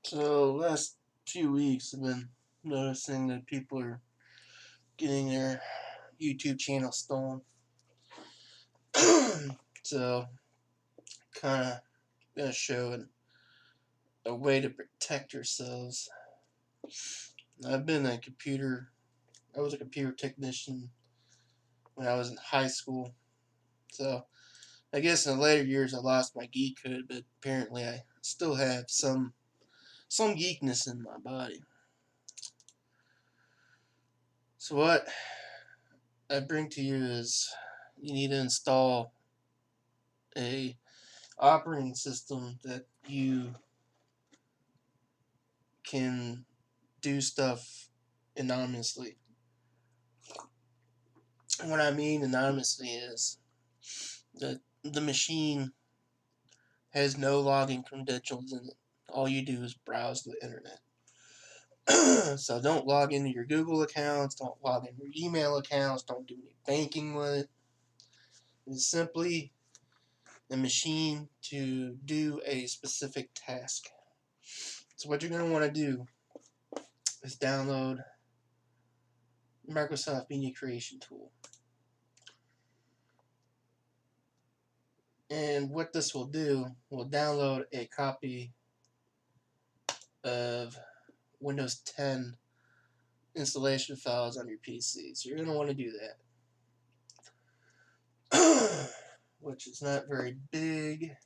So last few weeks I've been noticing that people are getting their YouTube channel stolen. So kind of gonna show a way to protect yourselves. I've been a computer. I was a computer technician when I was in high school. So I guess in the later years I lost my geekhood, but apparently I still have some geekness in my body. So what I bring to you is you need to install a operating system that you can do stuff anonymously. What I mean anonymously is that the machine has no login credentials in it. All you do is browse the internet. So don't log into your Google accounts, don't log into your email accounts, don't do any banking with it. It's simply a machine to do a specific task. So what you're going to want to do is download Microsoft Media Creation Tool. And what this will do, will download a copy of Windows 10 installation files on your PC. So you're going to want to do that. Which is not very big.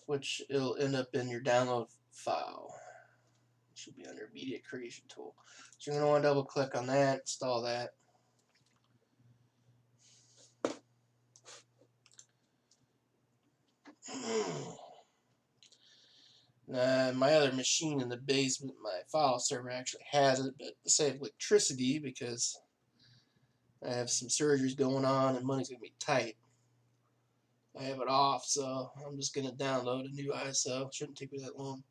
Which it'll end up in your download file. It should be under Media Creation Tool. So you're going to want to double click on that, install that. My other machine in the basement, my file server actually has it, but to save electricity, because I have some surgeries going on and money's going to be tight, I have it off, so I'm just going to download a new ISO. Shouldn't take me that long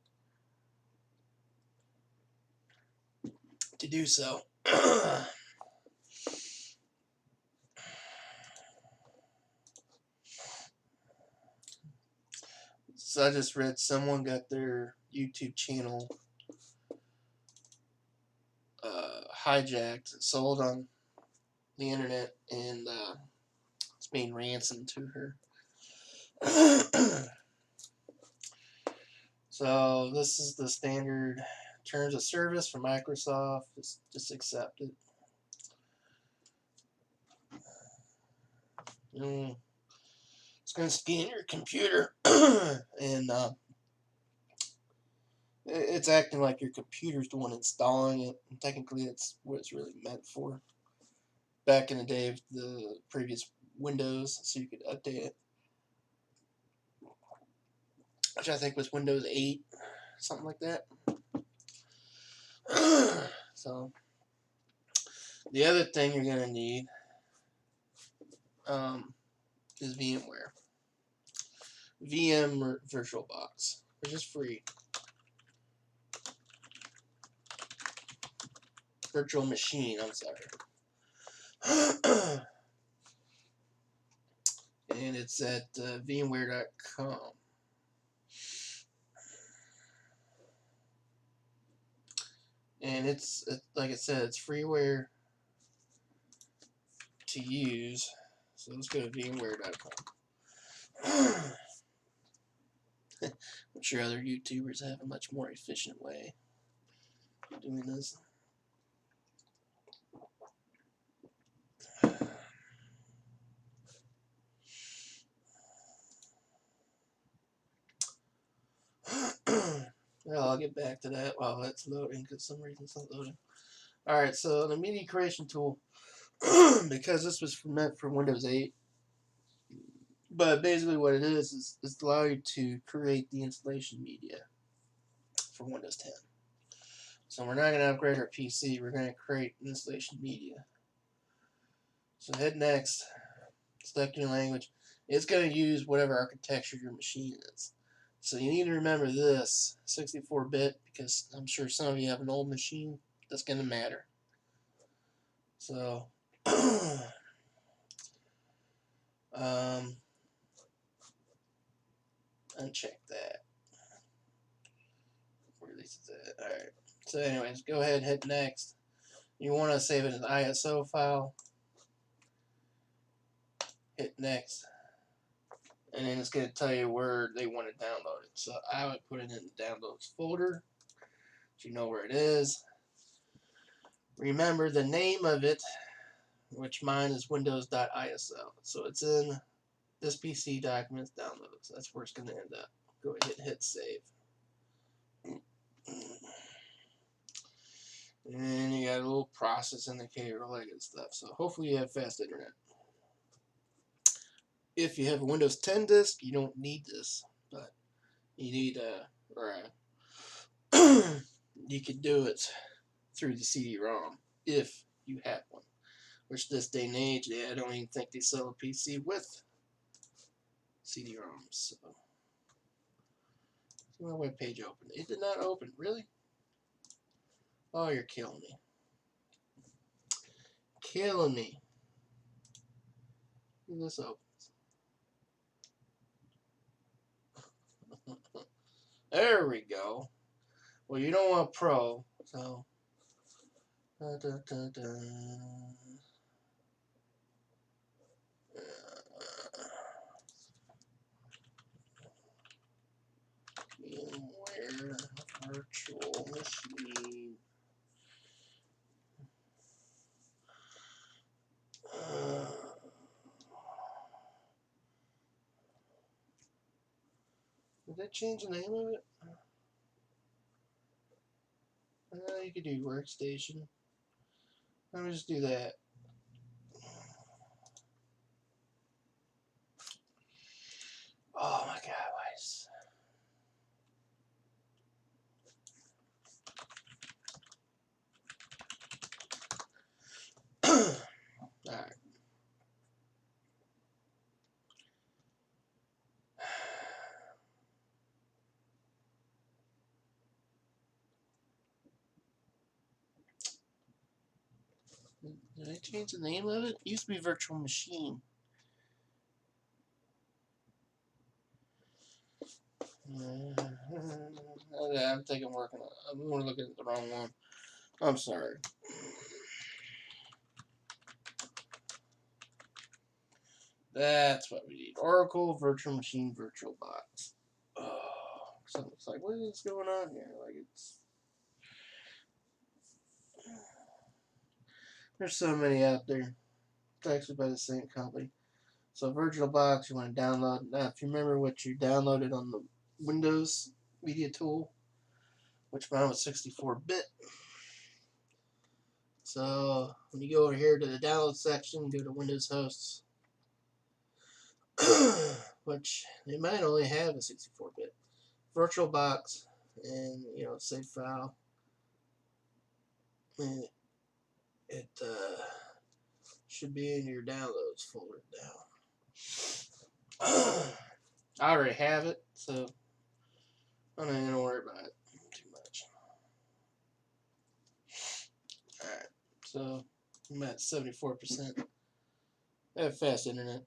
to do so. So I just read someone got their YouTube channel hijacked, sold on the internet, and it's being ransomed to her. So this is the standard terms of service for Microsoft. Just accept it. It's going to scan your computer, and it's acting like your computer's the one installing it. And technically, that's what it's really meant for. Back in the day of the previous Windows, so you could update it, which I think was Windows 8, something like that. So the other thing you're going to need is VMware. VirtualBox, which is free. Virtual machine, I'm sorry. And it's at VMware.com. And it's, like I said, it's freeware to use. So let's go to VMware.com. I'm sure other YouTubers have a much more efficient way of doing this. Well, I'll get back to that while that's loading, because for some reason it's not loading. Alright, so the Media Creation Tool, because this was meant for Windows 8, but basically what it is to allow you to create the installation media for Windows 10. So we're not going to upgrade our PC, we're going to create installation media. So hit next, select your language. It's going to use whatever architecture your machine is. So you need to remember this, 64-bit, because I'm sure some of you have an old machine. That's going to matter. So, uncheck that. Release that. Alright. So anyways, go ahead and hit next. You want to save it as an ISO file. Hit next. And then it's going to tell you where they want to download it. So I would put it in the downloads folder. So you know where it is. Remember the name of it, which mine is windows.iso. So it's in this PC documents downloads. That's where it's going to end up. Go ahead and hit save. And you got a little process indicator, all that good stuff. So hopefully you have fast internet. If you have a Windows 10 disk, you don't need this, but you need you could do it through the CD-ROM if you have one. Which this day and age, I don't even think they sell a PC with CD-ROMs. So, see my web page open. It did not open. Really? Oh, you're killing me. Killing me. This opens. There we go. Well, you don't want Pro, so. Da, da, da, da. VMware Virtual Machine. Did they change the name of it? You could do workstation. Let me just do that. Oh my god, Weiss. Alright. Did I change the name of it? It used to be Virtual Machine. Okay, I think I'm working on it. I'm going to look at the wrong one. I'm sorry. That's what we need. Oracle Virtual Machine VirtualBox. Oh, so it's like, what is going on here? Like, there's so many out there. It's actually by the same company. So VirtualBox, you want to download. Now, if you remember what you downloaded on the Windows Media Tool, which mine was 64-bit. So when you go over here to the download section, go to Windows Hosts, which they might only have a 64-bit VirtualBox, and save file. And it should be in your downloads folder now. I already have it, so I'm not gonna worry about it too much. Alright, so I'm at 74%. I have fast internet.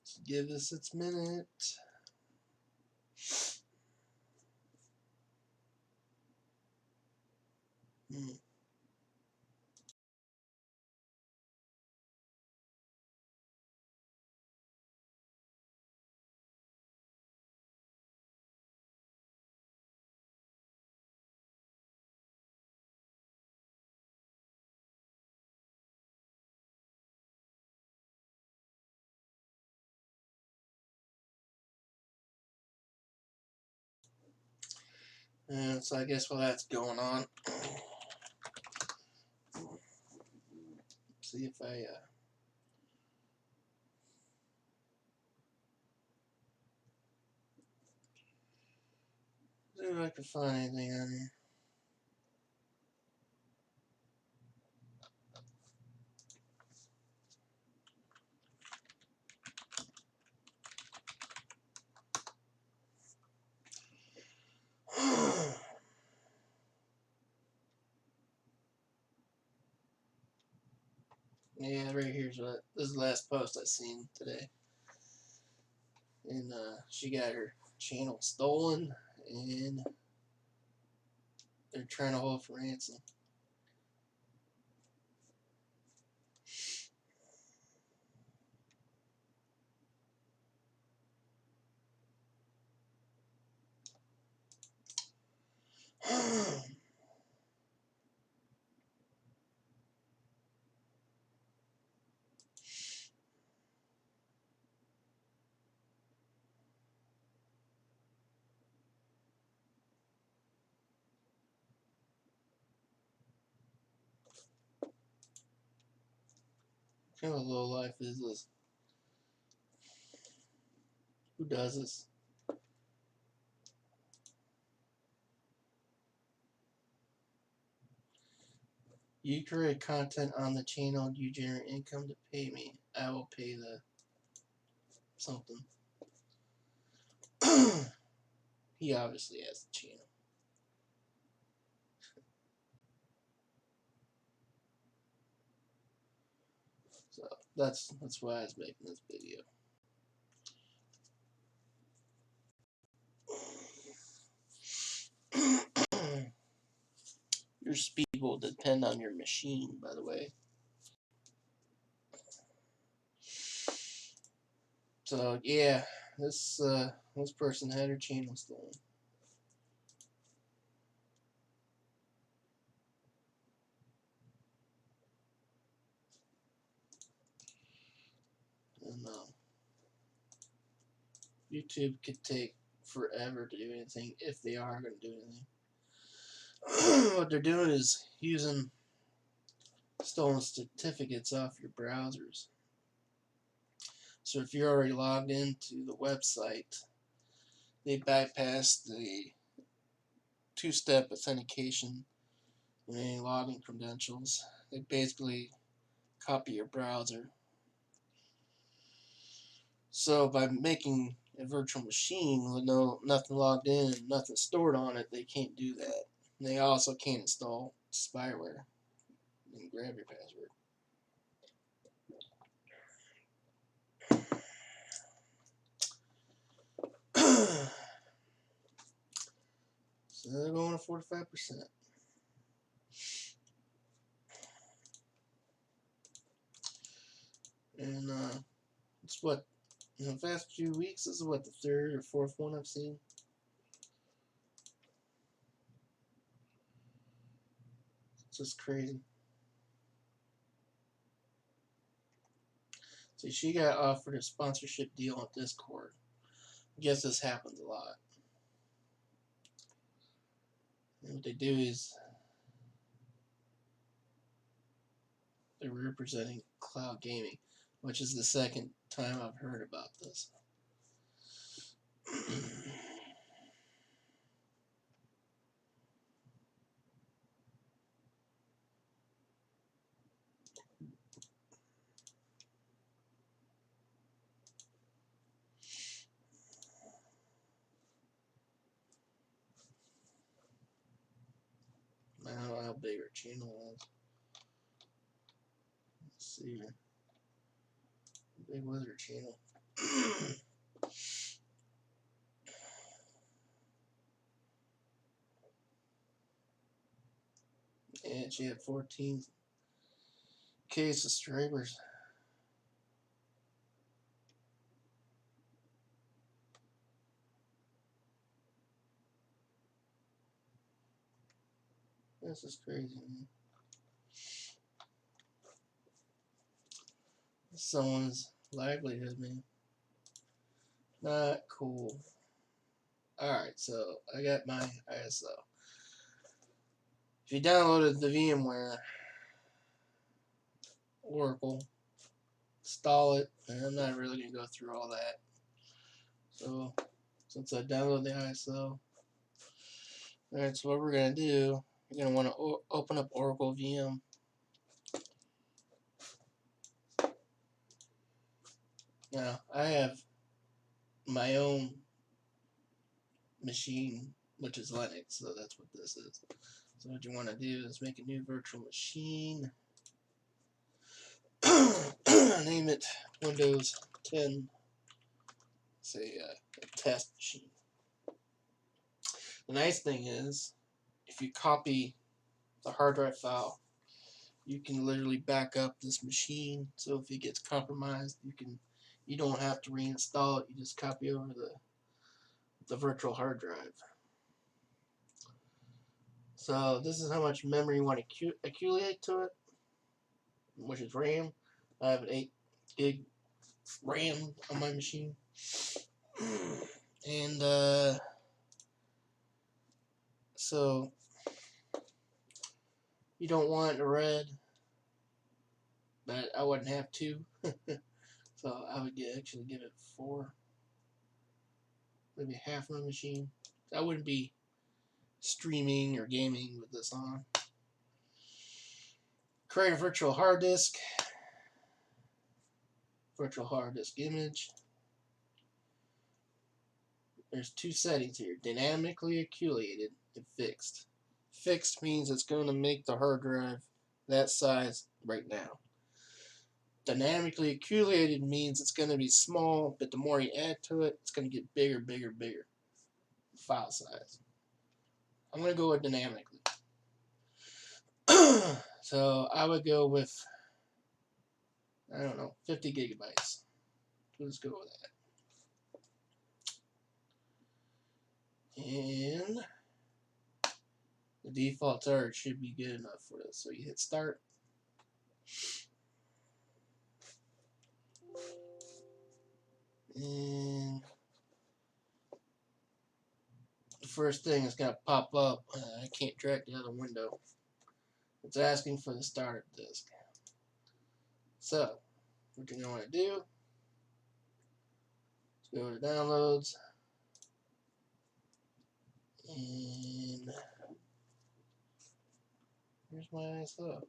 Let's give this its minute. And so I guess while that's going on, see if I can find anything on here. Yeah, right here's what this is the last post I seen today. And she got her channel stolen, and they're trying to hold for ransom. What kind of low life is this? Who does this? You create content on the channel, you generate income to pay me. I will pay the something. He obviously has the channel. So that's why I was making this video. Your speed will depend on your machine, by the way. So yeah, this person had her channel stolen. And YouTube could take forever to do anything if they are going to do anything. What they're doing is using stolen certificates off your browsers. So if you're already logged into the website, they bypass the two-step authentication and any login credentials. They basically copy your browser. So by making a virtual machine with nothing logged in and nothing stored on it, they can't do that. And they also can't install spyware and grab your password. So they're going to 45%. And it's what, in the past few weeks, this is what, the third or fourth one I've seen. It's just crazy. See, she got offered a sponsorship deal on Discord. I guess this happens a lot. And what they do is they're representing cloud gaming, which is the second time I've heard about this. I don't know how big her channel is. Let's see here. How big was her channel? And she had 14K subscribers. This is crazy, man. Someone's livelihood, man. Not cool. Alright, so I got my ISO. If you downloaded the VMware Oracle, install it, and I'm not really going to go through all that. So, since I downloaded the ISO, alright, so what we're going to do, you're going to want to open up Oracle VM. Now, I have my own machine, which is Linux, so that's what this is. So what you want to do is make a new virtual machine. Name it Windows 10. Say a test machine. The nice thing is, if you copy the hard drive file, you can literally back up this machine. So if it gets compromised, you don't have to reinstall it. You just copy over the virtual hard drive. So this is how much memory you want to accumulate to it, which is RAM. I have an 8 gig RAM on my machine. And so you don't want it red, but I wouldn't have 2. So I would actually give it 4, maybe half my machine. I wouldn't be streaming or gaming with this on. Create a virtual hard disk. Virtual hard disk image. There's 2 settings here: dynamically accumulated and fixed. Fixed means it's going to make the hard drive that size right now. Dynamically accumulated means it's going to be small, but the more you add to it, it's going to get bigger, bigger, bigger. File size. I'm going to go with dynamically. So I would go with, I don't know, 50 gigabytes. Let's go with that. And the default storage should be good enough for this. So you hit start. And the first thing that's going to pop up, I can't drag the other window. It's asking for the startup disk. So, what you're going to want to do is go to downloads. And here's my ISO.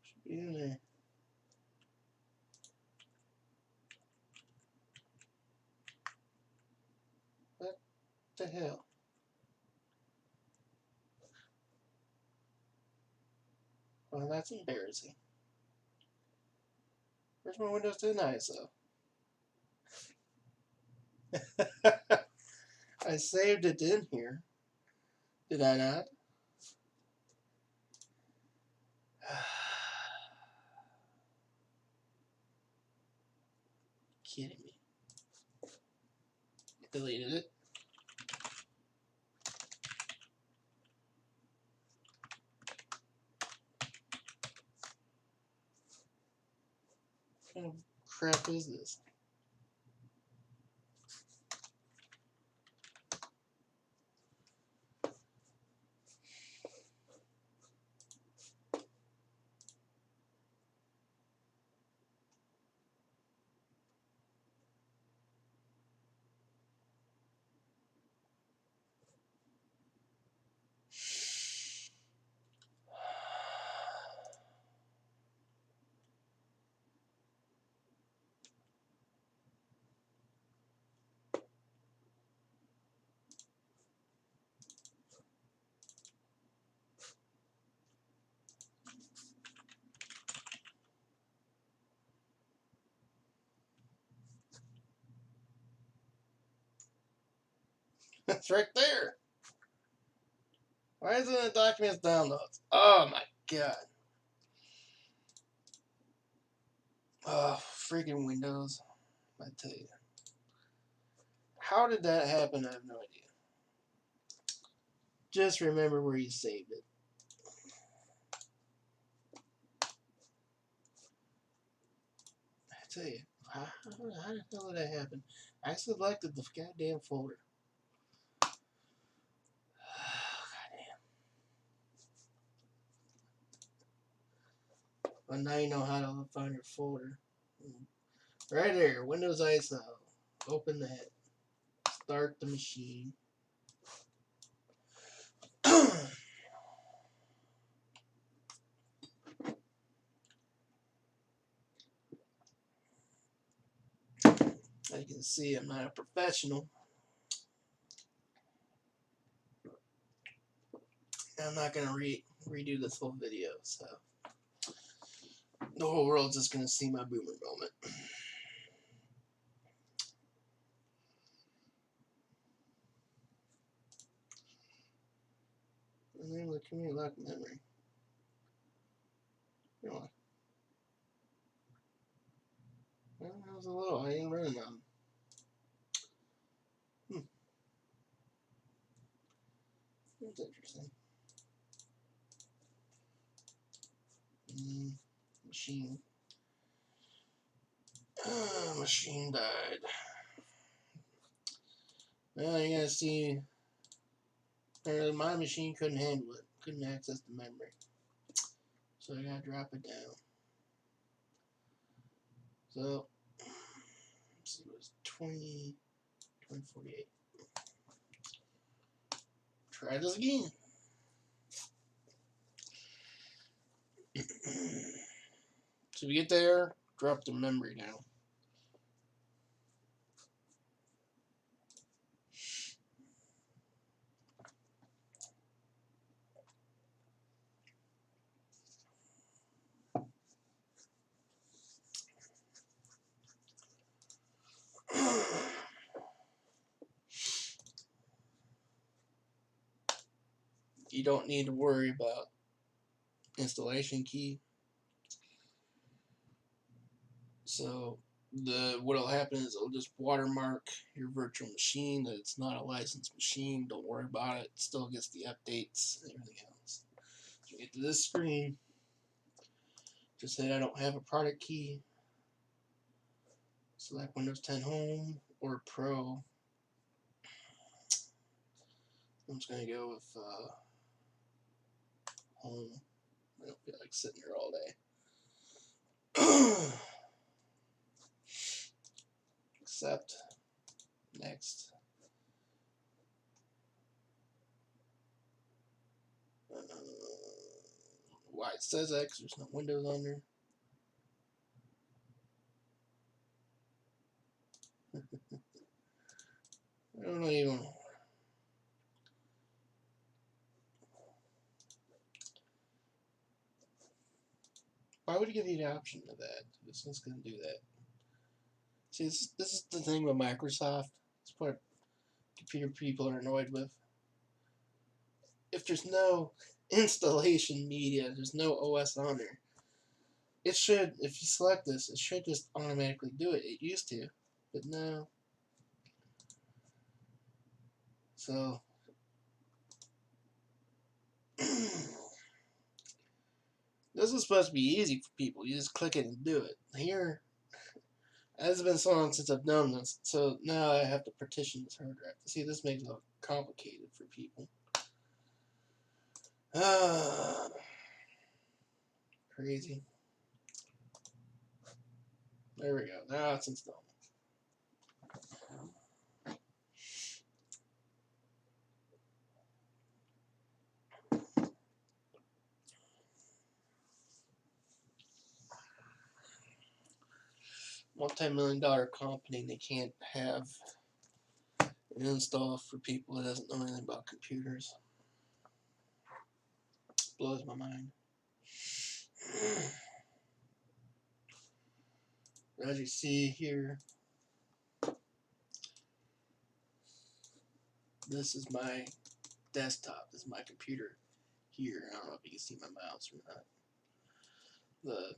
Should be in there. What the hell? Well, that's embarrassing. Where's my Windows 10 ISO? I saved it in here. Did I not? Kidding me. Deleted it. What kind of crap is this? It's right there. Why isn't it documents downloads? Oh my god. Oh, freaking Windows. I tell you. How did that happen? I have no idea. Just remember where you saved it. I tell you. How the hell did that happen? I selected the goddamn folder. Well, now you know how to find your folder. Right there, Windows ISO. Open that. Start the machine. As you can see, I'm not a professional. I'm not going to redo this whole video, so the whole world's just gonna see my boomer moment. And then look at me, lack memory. You know, well, I was a little. I ain't running on. That's interesting. Machine. Machine died. Well, you gotta see. My machine couldn't handle it. Couldn't access the memory. So I gotta drop it down. So, let's see, it was 2048. Try this again. So we get there, drop the memory down. You don't need to worry about installation key. So what'll happen is it'll just watermark your virtual machine that it's not a licensed machine. Don't worry about it. It still gets the updates and everything else. So you get to this screen, just say I don't have a product key. Select Windows 10 Home or Pro. I'm just gonna go with Home. I don't feel like sitting here all day. Accept. Next. Why it says that? Because there's no Windows on there. I don't even. Why would it give you the option of that? It's just going to do that. See, this is the thing with Microsoft. It's what computer people are annoyed with. If there's no installation media, there's no OS on there, it should, if you select this, it should just automatically do it. It used to, but no. So, this is supposed to be easy for people. You just click it and do it. Here, it has been so long since I've done this, so now I have to partition this hard drive. See, this makes it look complicated for people. Crazy. There we go. Now it's installed. Multi-million-dollar company, they can't have an install for people that doesn't know anything about computers. Blows my mind. As you see here, this is my desktop. This is my computer here. I don't know if you can see my mouse or not. The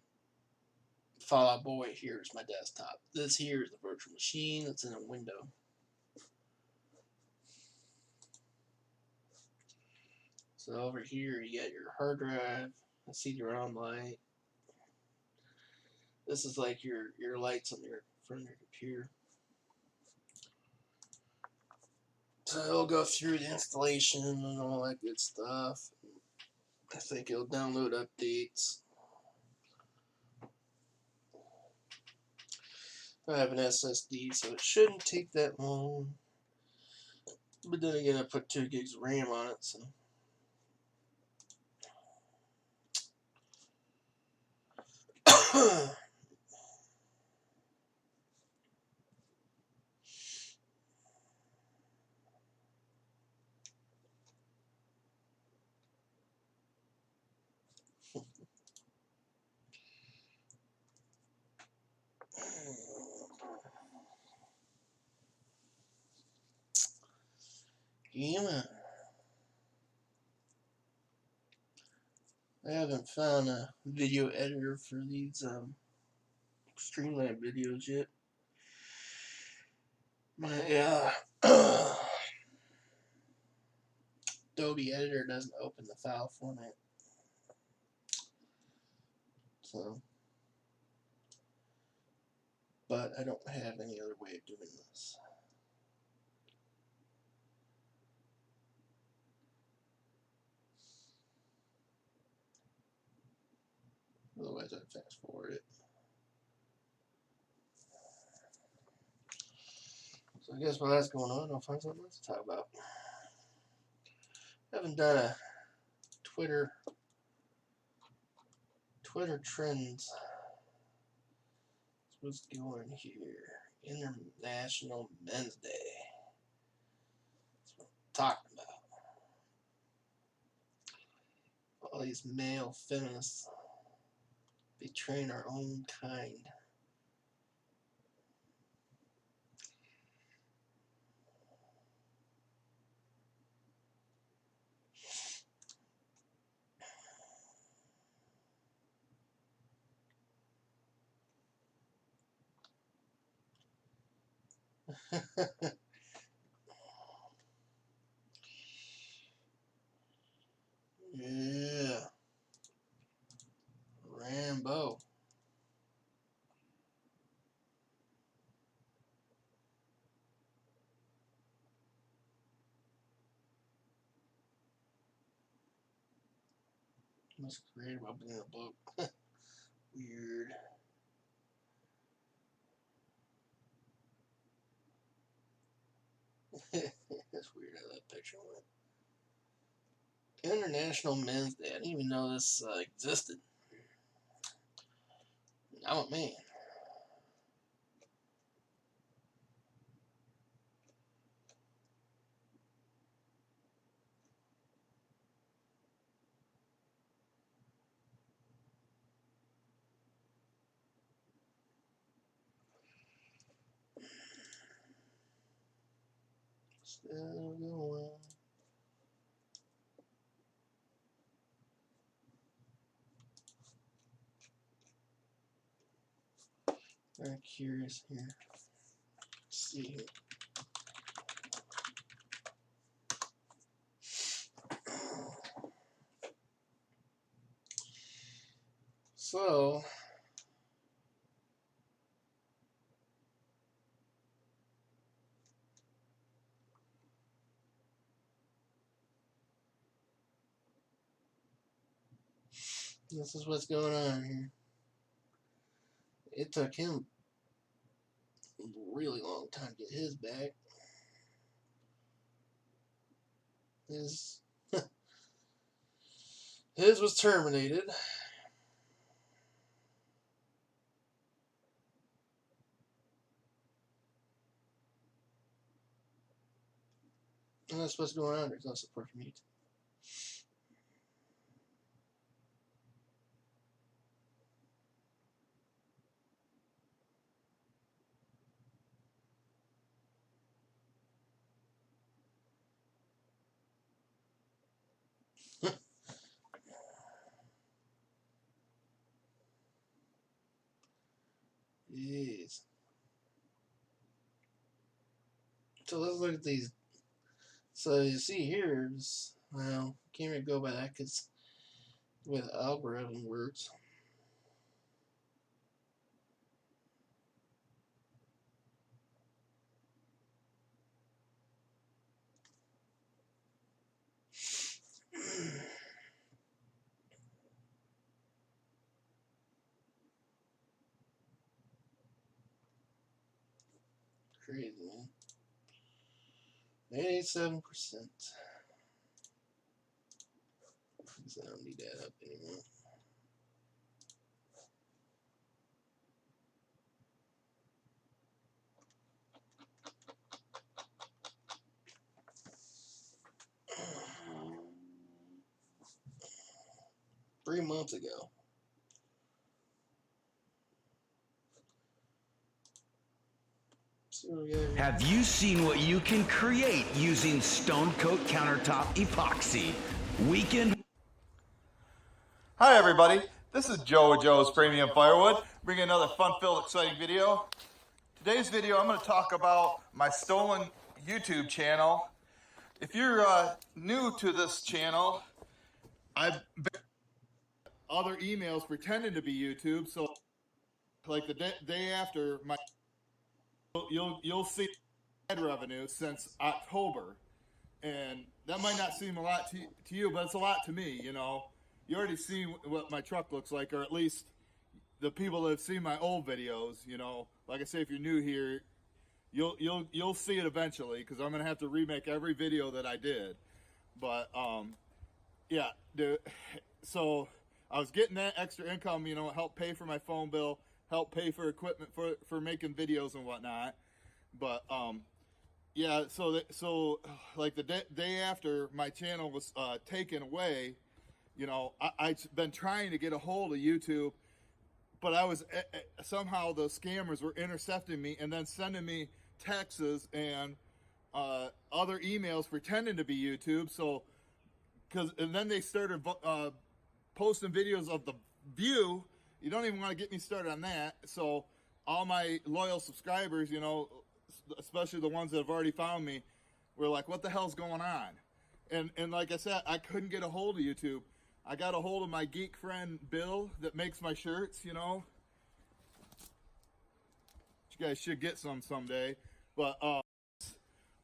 Fallout Boy here is my desktop. This here is the virtual machine that's in a window. So over here you got your hard drive, a CD-ROM light. This is like your lights on your front of your computer. So it'll go through the installation and all that good stuff. I think it'll download updates. I have an SSD, so it shouldn't take that long. But then again, I put 2 gigs of RAM on it, so. Yeah. I haven't found a video editor for these Streamlab videos yet. My Adobe editor doesn't open the file format. So, but I don't have any other way of doing this. Otherwise, I'd fast forward it. So I guess while that's going on, I'll find something else to talk about. I haven't done a Twitter trends. What's going here? International Men's Day. That's what I'm talking about. All these male feminists betraying our own kind. Yeah. Rambo. Must create about being a book. Weird. That's weird how that picture went. International Men's Day. I didn't even know this existed. I'm a man. Still going. Very curious here. Let's see. So, this is what's going on here. It took him a really long time to get his back. His was terminated. And that's what's going on. There's no support from YouTube. Jeez. So let's look at these. So you see here, well, can't really go by that because the way the algorithm works. Crazy, man. 87%. So I don't need that up anymore. Three months ago. Have you seen what you can create using Stone Coat Countertop Epoxy? Weekend. Hi everybody, this is Joe with Joe's Premium Firewood, bringing another fun-filled, exciting video. Today's video I'm going to talk about my stolen YouTube channel. If you're new to this channel, I've been other emails pretending to be YouTube, so like the day after my you'll see ad revenue since October, and that might not seem a lot to you, but it's a lot to me. You know, you already see what my truck looks like, or at least the people that have seen my old videos. You know, like I say, if you're new here, you'll see it eventually, because I'm gonna have to remake every video that I did. But yeah, so I was getting that extra income, you know, help pay for my phone bill, help pay for equipment for making videos and whatnot. But yeah, so like the day after my channel was taken away, you know, I've been trying to get a hold of YouTube, but I was somehow the scammers were intercepting me and then sending me texts and other emails pretending to be YouTube. So and then they started posting videos of the view. You don't even want to get me started on that. So all my loyal subscribers, you know, especially the ones that have already found me, were like, what the hell's going on? And like I said, I couldn't get a hold of YouTube. I got a hold of my geek friend Bill that makes my shirts, you know. You guys should get some someday. But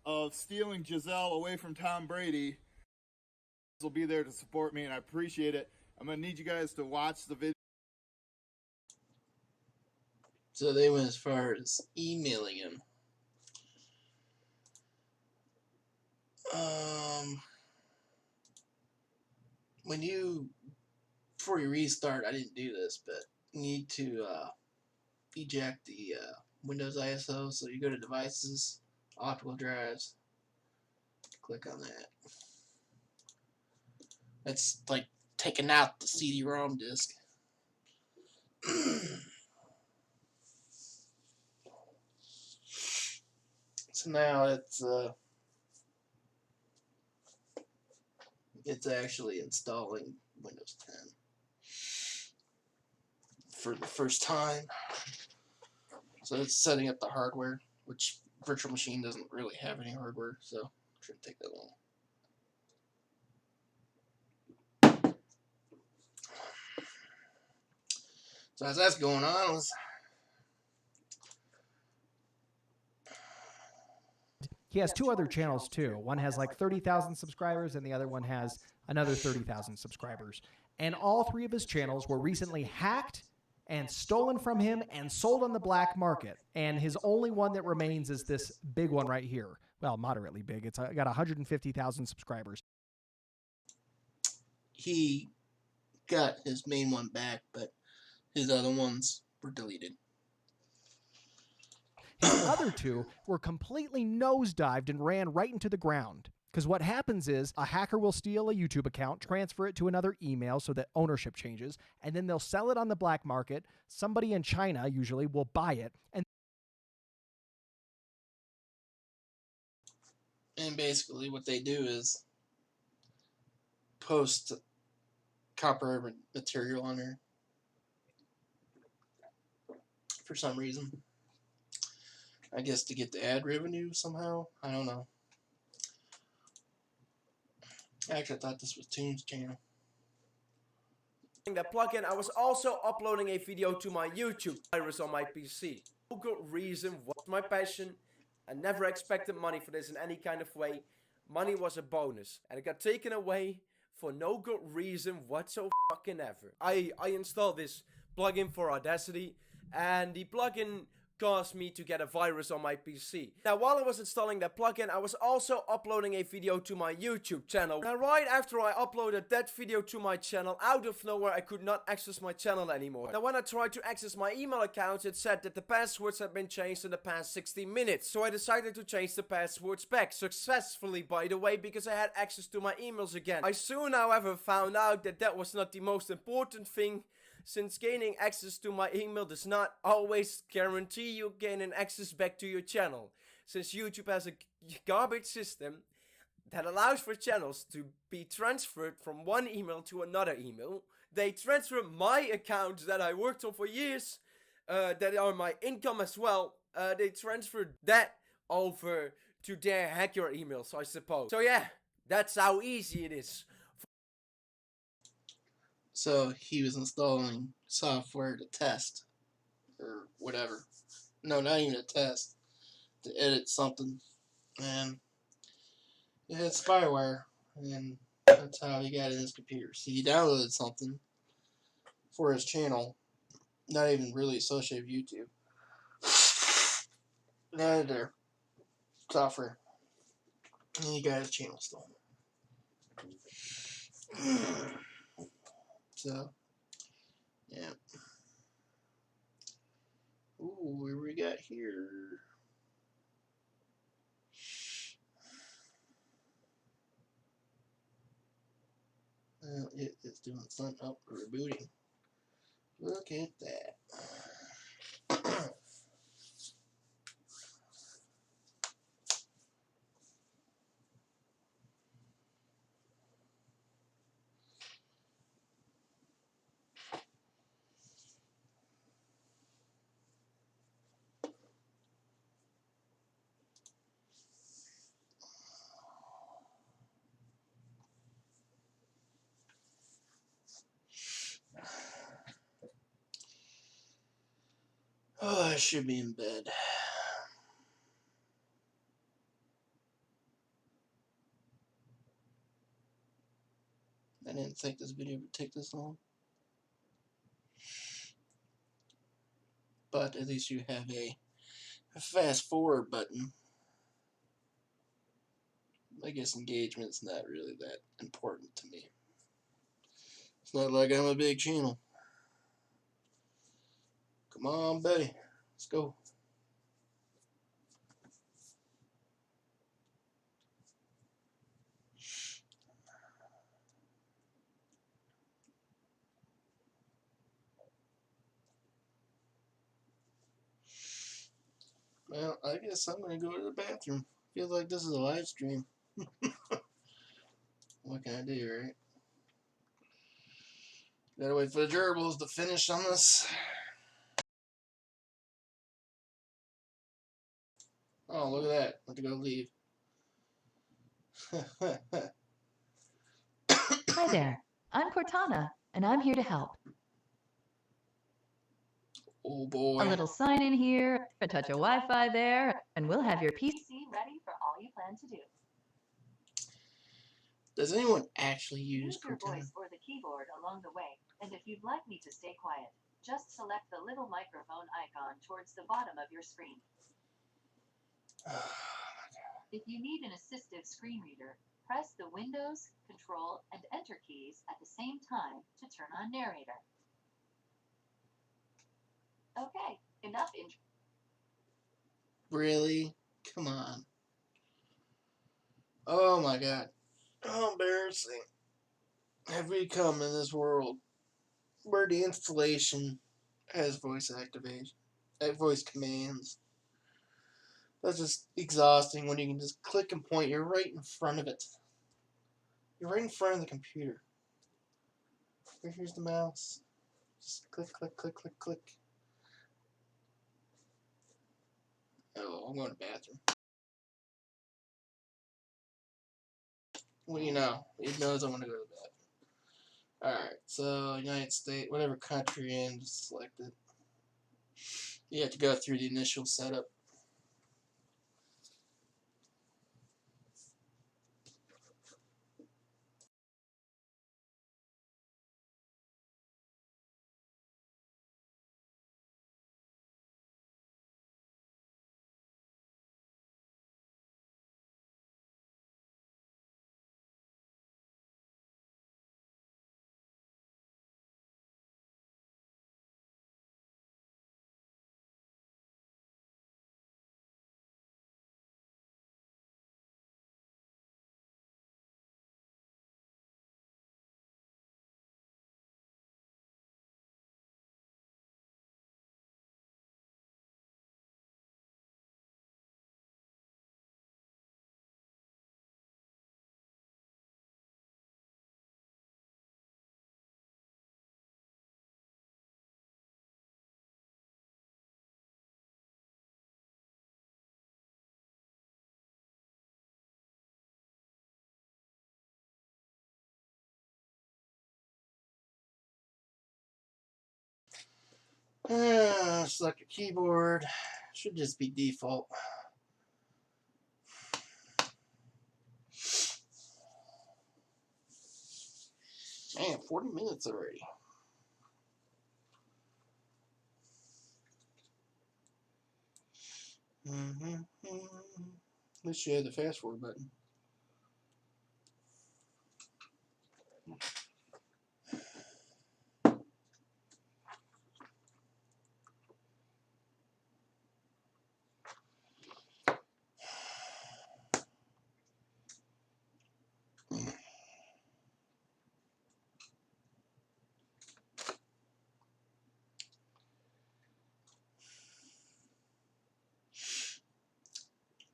of stealing Giselle away from Tom Brady will be there to support me, and I appreciate it. I'm gonna need you guys to watch the video. So they went as far as emailing him. Before you restart, I didn't do this, but you need to eject the Windows ISO. So you go to Devices, Optical Drives, click on that. That's like taking out the CD-ROM disk. So now it's actually installing Windows 10 for the first time. So it's setting up the hardware, which Virtual Machine doesn't really have any hardware, so it shouldn't take that long. So as that's going on, he has two other channels too. One has like 30,000 subscribers and the other one has another 30,000 subscribers. And all three of his channels were recently hacked and stolen from him and sold on the black market. And his only one that remains is this big one right here. Well, moderately big. It's got 150,000 subscribers. He got his main one back, but his other ones were deleted. His other two were completely nosedived and ran right into the ground. Because what happens is a hacker will steal a YouTube account, transfer it to another email so that ownership changes, and then they'll sell it on the black market. Somebody in China usually will buy it. And basically what they do is post copyright material on there for some reason. I guess to get the ad revenue somehow. I don't know. Actually, I thought this was Toon's channel. That plugin, I was also uploading a video to my YouTube virus on my PC. No good reason, what's my passion? I never expected money for this in any kind of way. Money was a bonus, and it got taken away for no good reason whatsoever. I installed this plugin for Audacity, and the plugin caused me to get a virus on my PC. Now, while I was installing that plugin, I was also uploading a video to my YouTube channel. Now, right after I uploaded that video to my channel, out of nowhere, I could not access my channel anymore. Now, when I tried to access my email accounts, it said that the passwords had been changed in the past 16 minutes. So I decided to change the passwords back, successfully, by the way, because I had access to my emails again. I soon, however, found out that that was not the most important thing. since gaining access to my email does not always guarantee you gaining access back to your channel, since YouTube has a garbage system that allows for channels to be transferred from one email to another email. They transfer my accounts that I worked on for years, that are my income as well. They transfer that over to their hacker emails, I suppose. So yeah, that's how easy it is. So he was installing software to test, or whatever. No, not even a test, to edit something, and it had spyware, and that's how he got in his computer. So he downloaded something for his channel, not even really associated with YouTube. An editor software, and he got his channel stolen. So, yeah. Ooh, what we got here? Well, it is doing something up, rebooting. Look at that. Oh, I should be in bed. I didn't think this video would take this long. But at least you have a fast forward button. I guess engagement's not really that important to me. It's not like I'm a big channel. Come on, buddy. Let's go. Well, I guess I'm going to go to the bathroom. Feels like this is a live stream. What can I do, right? Gotta wait for the gerbils to finish on this. Oh, look at that. Let to go leave. Hi there, I'm Cortana, and I'm here to help. Oh boy. A little sign in here, a touch of Wi-Fi there, and we'll have your PC ready for all you plan to do. Does anyone actually use Use your Cortana? voice or the keyboard along the way, and if you'd like me to stay quiet, just select the little microphone icon towards the bottom of your screen. If you need an assistive screen reader, press the Windows, Control, and Enter keys at the same time to turn on narrator. Okay, enough intro. Really? Come on. Oh my god. How embarrassing have we come in this world where the installation has voice activation, voice commands. That's just exhausting when you can just click and point. You're right in front of it. You're right in front of the computer. Here's the mouse. Just click, click, click, click, click. Oh, I'm going to the bathroom. What do you know? He knows I want to go to the bathroom. Alright, so United States, whatever country you're in, just select it. You have to go through the initial setup. Select a keyboard. Should just be default. Man, 40 minutes already. At least you had the fast forward button.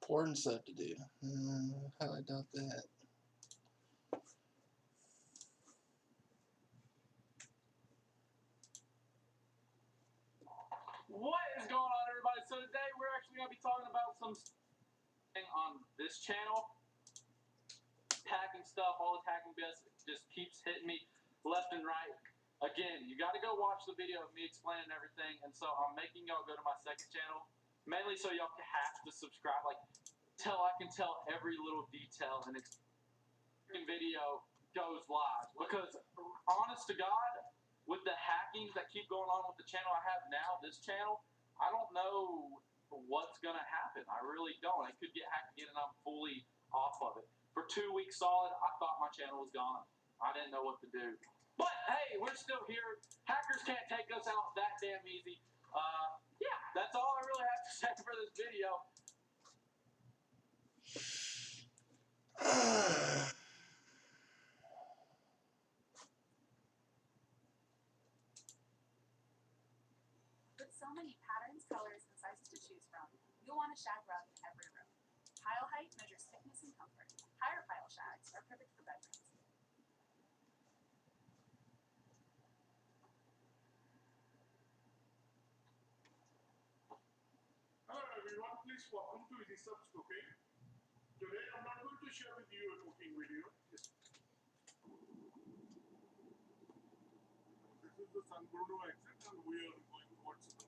Important stuff to do. How I doubt that. What is going on, everybody? So today we're actually going to be talking about some thing on this channel. Hacking stuff, all this hacking BS just keeps hitting me left and right. Again, you got to go watch the video of me explaining everything, and so I'm making y'all go to my second channel, mainly so y'all can have to subscribe, like, till I can tell every little detail and video goes live. Because, honest to God, with the hackings that keep going on with the channel I have now, this channel, I don't know what's going to happen. I really don't. It could get hacked again and I'm fully off of it. For 2 weeks solid, I thought my channel was gone. I didn't know what to do. But, hey, we're still here. Hackers can't take us out that damn easy. Yeah, that's all I really have to say for this video. With so many patterns, colors, and sizes to choose from, you'll want a shag rug in every room. Pile height measures thickness and comfort. Higher pile shags are perfect for bedrooms. Hello everyone, please welcome to Easy Subs Cooking. Today I'm not going to share with you a cooking video. This is the San Bruno exit and we are going towards the...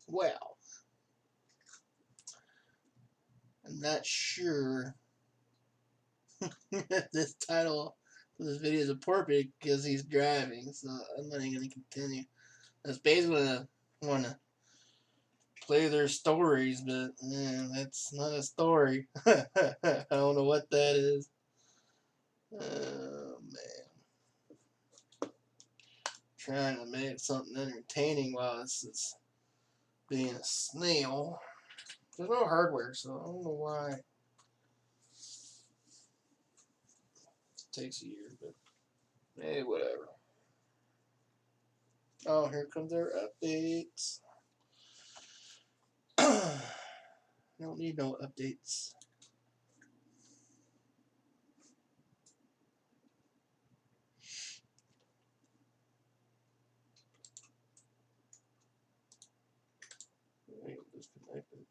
Well, I'm not sure if this title for this video is appropriate because he's driving, so I'm not even going to continue. That's basically what I want to play their stories, but man, that's not a story. I don't know what that is. Oh man, trying to make something entertaining while it's being a snail. There's no hardware, so I don't know why it takes a year, but hey, whatever. Oh, here comes their updates. Don't need no updates. Wait, disconnected.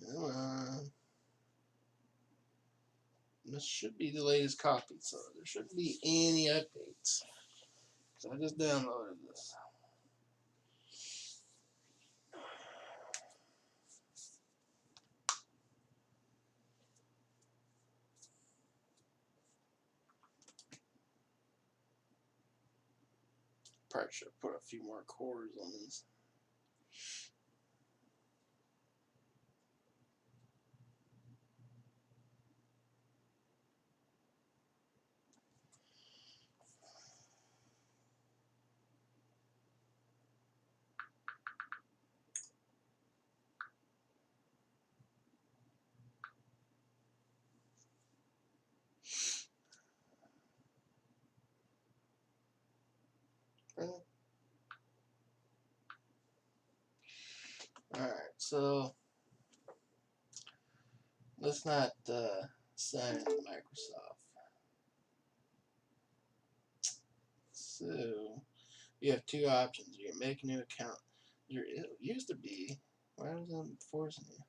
Come on. This should be the latest copy, so there shouldn't be any updates. So I just downloaded this. Probably should put a few more cores on this. So let's not sign in Microsoft. So you have two options. You can make a new account. It used to be. Why was it forcing you?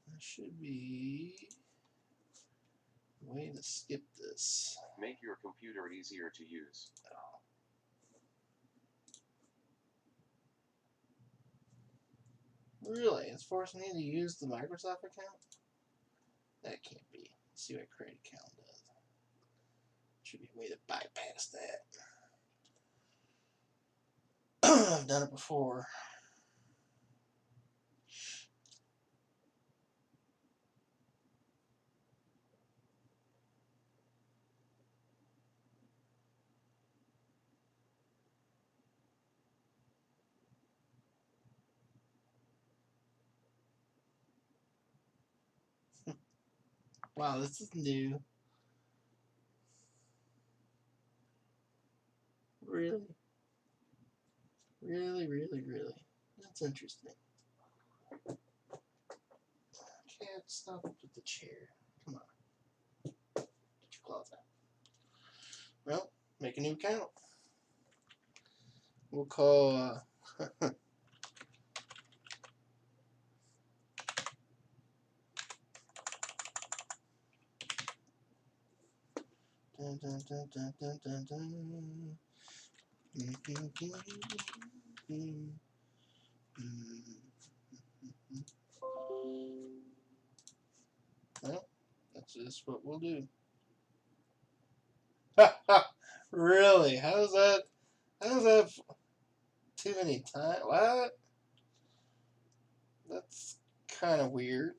There should be a way to skip this. Make your computer easier to use. Really? It's forcing you to use the Microsoft account? That can't be. Let's see what create account does. Should be a way to bypass that. I've done it before. Wow, this is new. Really? Really, really, really. That's interesting. Can't stop up with the chair. Come on. Get your claws out. Well, make a new account. We'll call dun, dun, dun, dun, dun, dun, dun. Well, that's just what we'll do. Really? How's that too many times? What? That's kind of weird.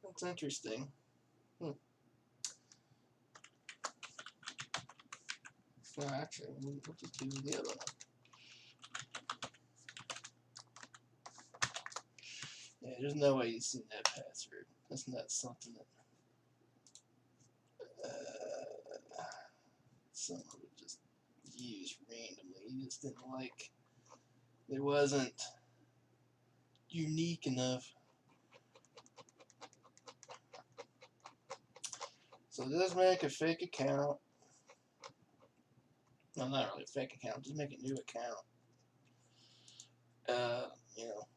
That's interesting. No, actually, we'll just do the other one. Yeah, there's no way you've seen that password. That's not something that someone would just use randomly. You just didn't like. It wasn't unique enough. So just make a fake account. No, not really a fake account. Just make a new account. You know.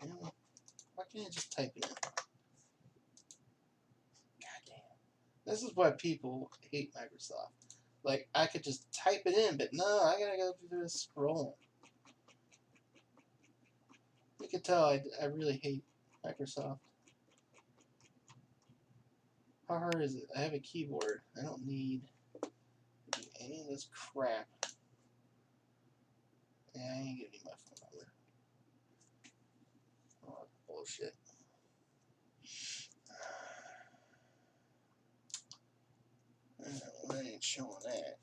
You know, why can't I just type it in? Goddamn. This is why people hate Microsoft. Like, I could just type it in, but no, I gotta go through this scrolling. You can tell I really hate Microsoft. How hard is it? I have a keyboard. I don't need to do any of this crap. Yeah, I ain't giving you my phone number. Oh, that's bullshit. I ain't showing that.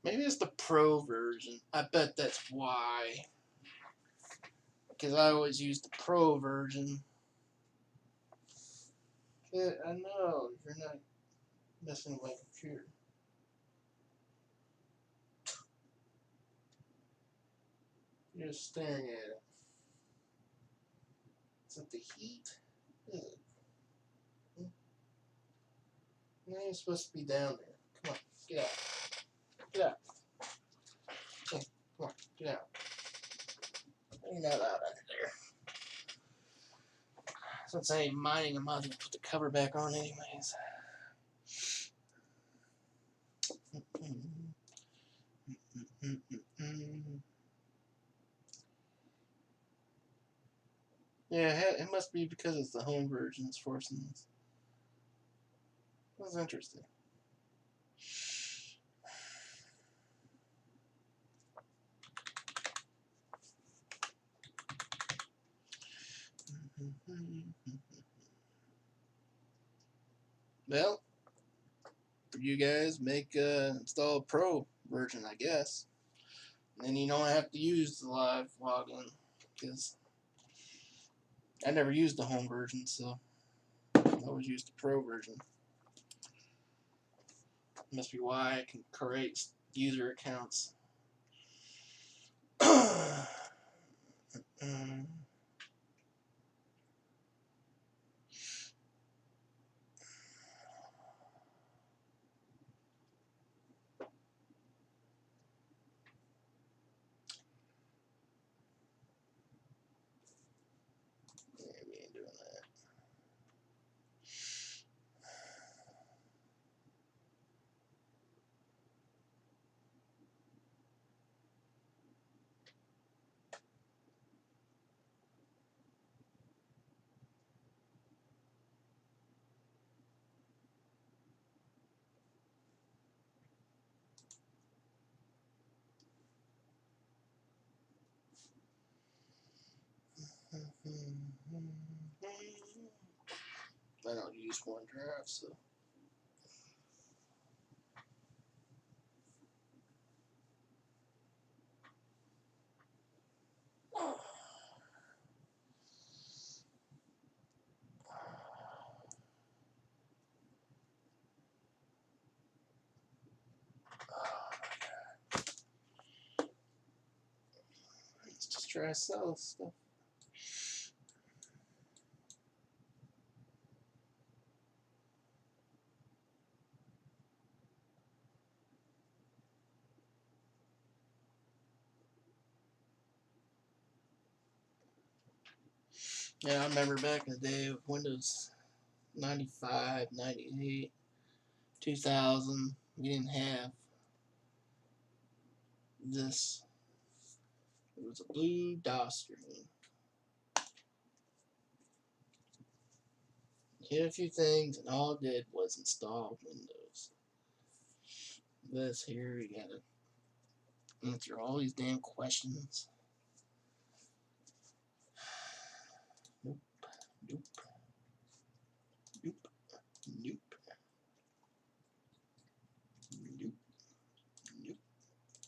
Maybe it's the Pro version. I bet that's why. Because I always use the Pro version. Yeah, I know. You're not messing with my computer. You're just staring at it. Is it the heat? Is it? No, you're supposed to be down there. Come on, get out. Get out. Come on, get out. You're not out under there. Since I ain't minding, I might as well put the cover back on anyways. Yeah, it must be because it's the home version that's forcing this. That's interesting. Well, for you guys, install a pro version, I guess. And then you don't have to use the live login, because I never used the home version, so I always used the pro version. Must be why I can create user accounts. We ain't doing that. I don't use OneDrive, so. Let's just try to sell this stuff. Yeah, I remember back in the day of Windows 95, 98, 2000, we didn't have this. It was a blue DOS screen. Hit a few things, and all it did was install Windows. This here, you gotta answer all these damn questions. Nope, nope, nope, nope, nope, nope,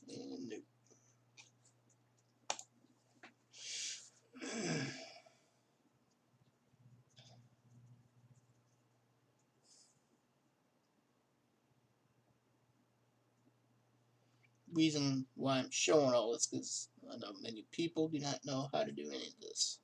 and nope. Reason why I'm showing all this because I know many people do not know how to do any of this.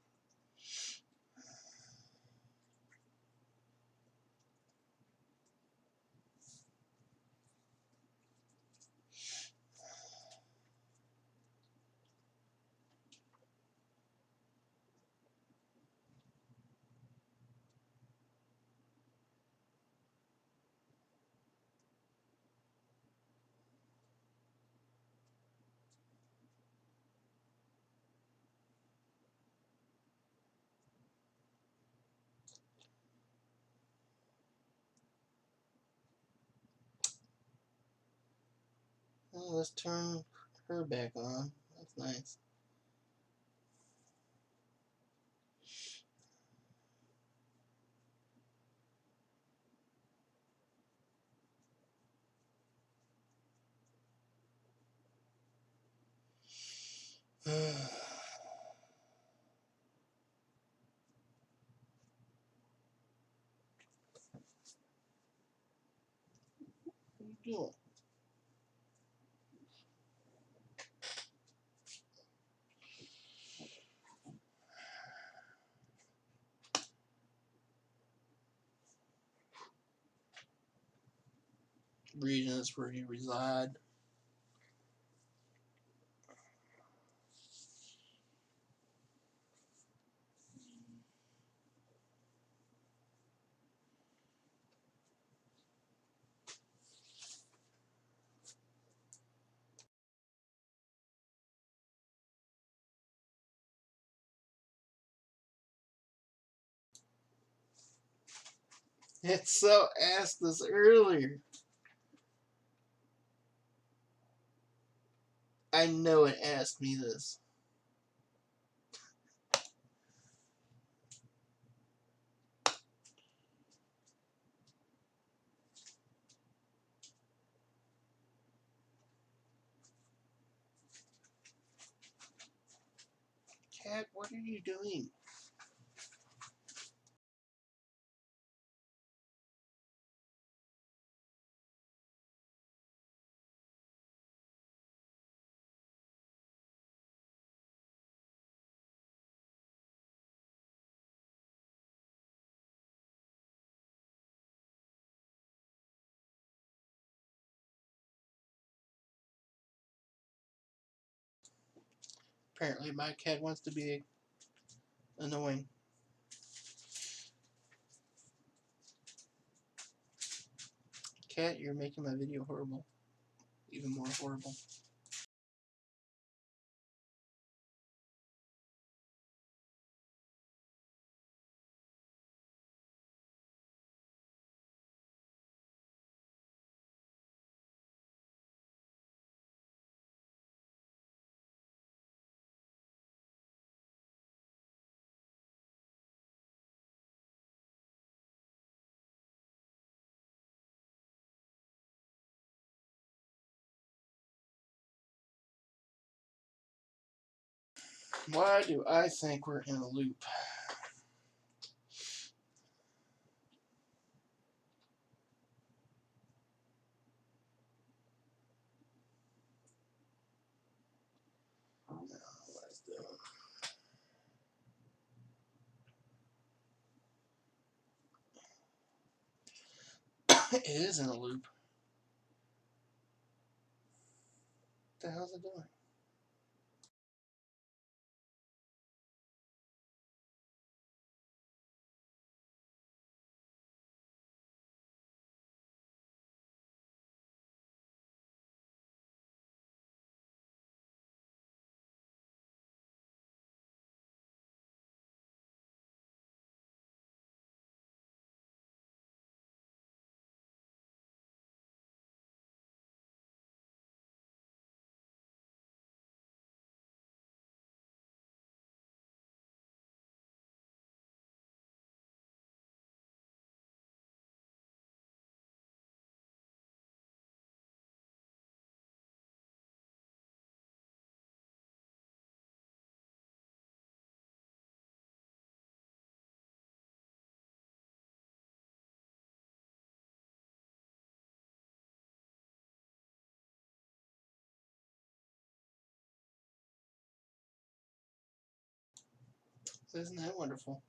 Well, let's turn her back on. That's nice. What are you doing? Region is where you reside. It so asked this earlier. I know it asked me this. Cat, what are you doing? Apparently my cat wants to be annoying. Cat, you're making my video horrible. Even more horrible. Why do I think we're in a loop? It is in a loop. What the hell's it doing? Isn't that wonderful?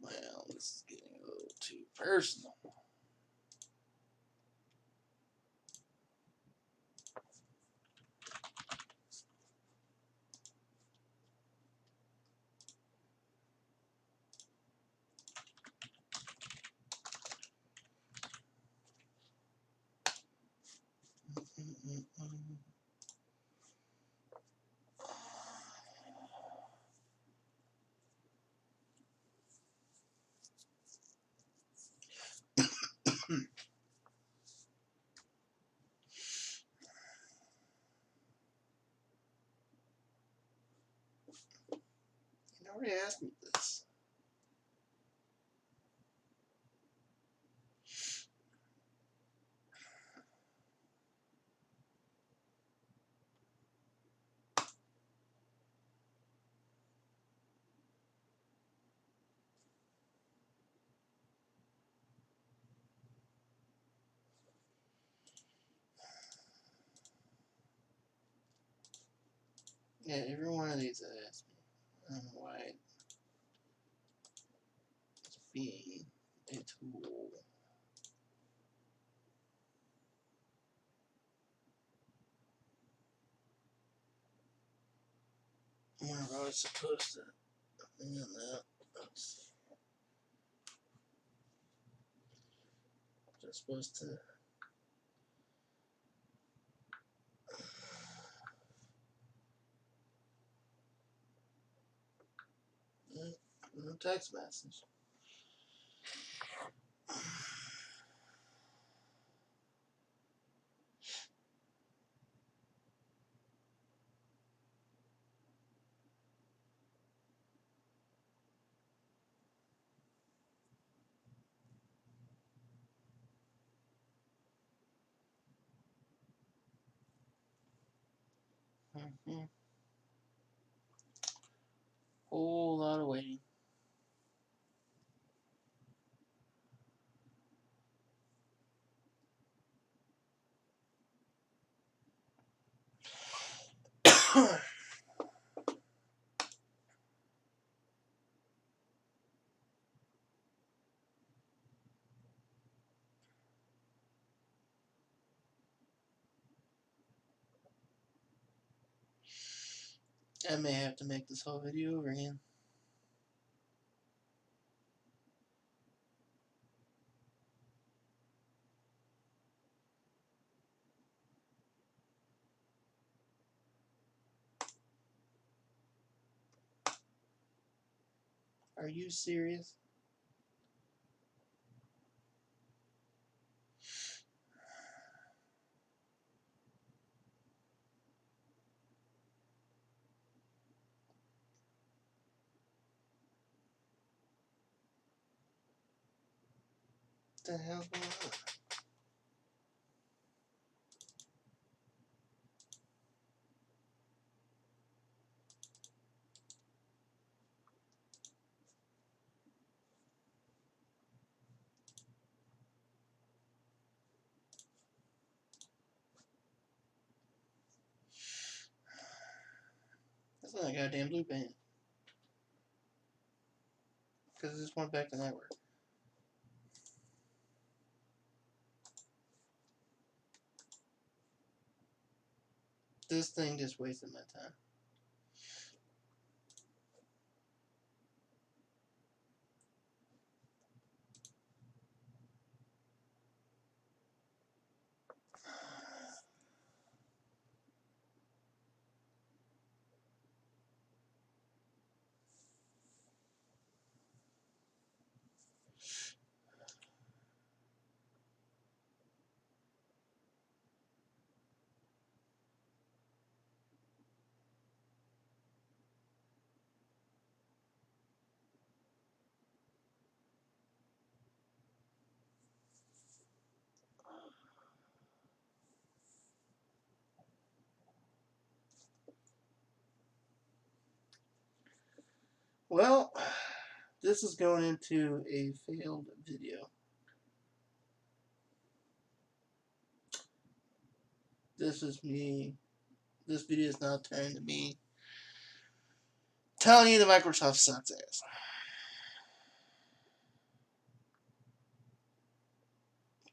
Well, this is getting a little too personal. You already asked me this. Yeah, every one of these asked me. I don't know why it's being. tool. Where I was supposed to and that. Let's see. Just supposed to. No text message. Whole lot of waiting. I may have to make this whole video over again. Are you serious? What the hell's going on? That's not a goddamn blue band. Because it just went back to network. This thing just wasted my time. Well, this is going into a failed video. This is me. This video is now turned to me telling you that Microsoft sucks ass.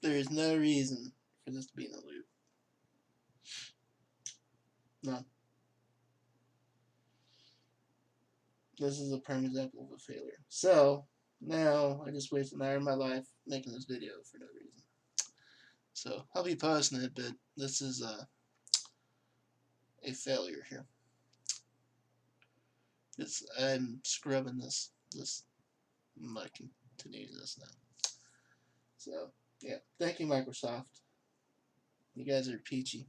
There is no reason for this to be in the loop. None. This is a prime example of a failure. So, now I just wasted an hour of my life making this video for no reason. So, I'll be posting it, but this is a failure here. I'm scrubbing this. I'm not continuing this now. So, yeah. Thank you, Microsoft. You guys are peachy.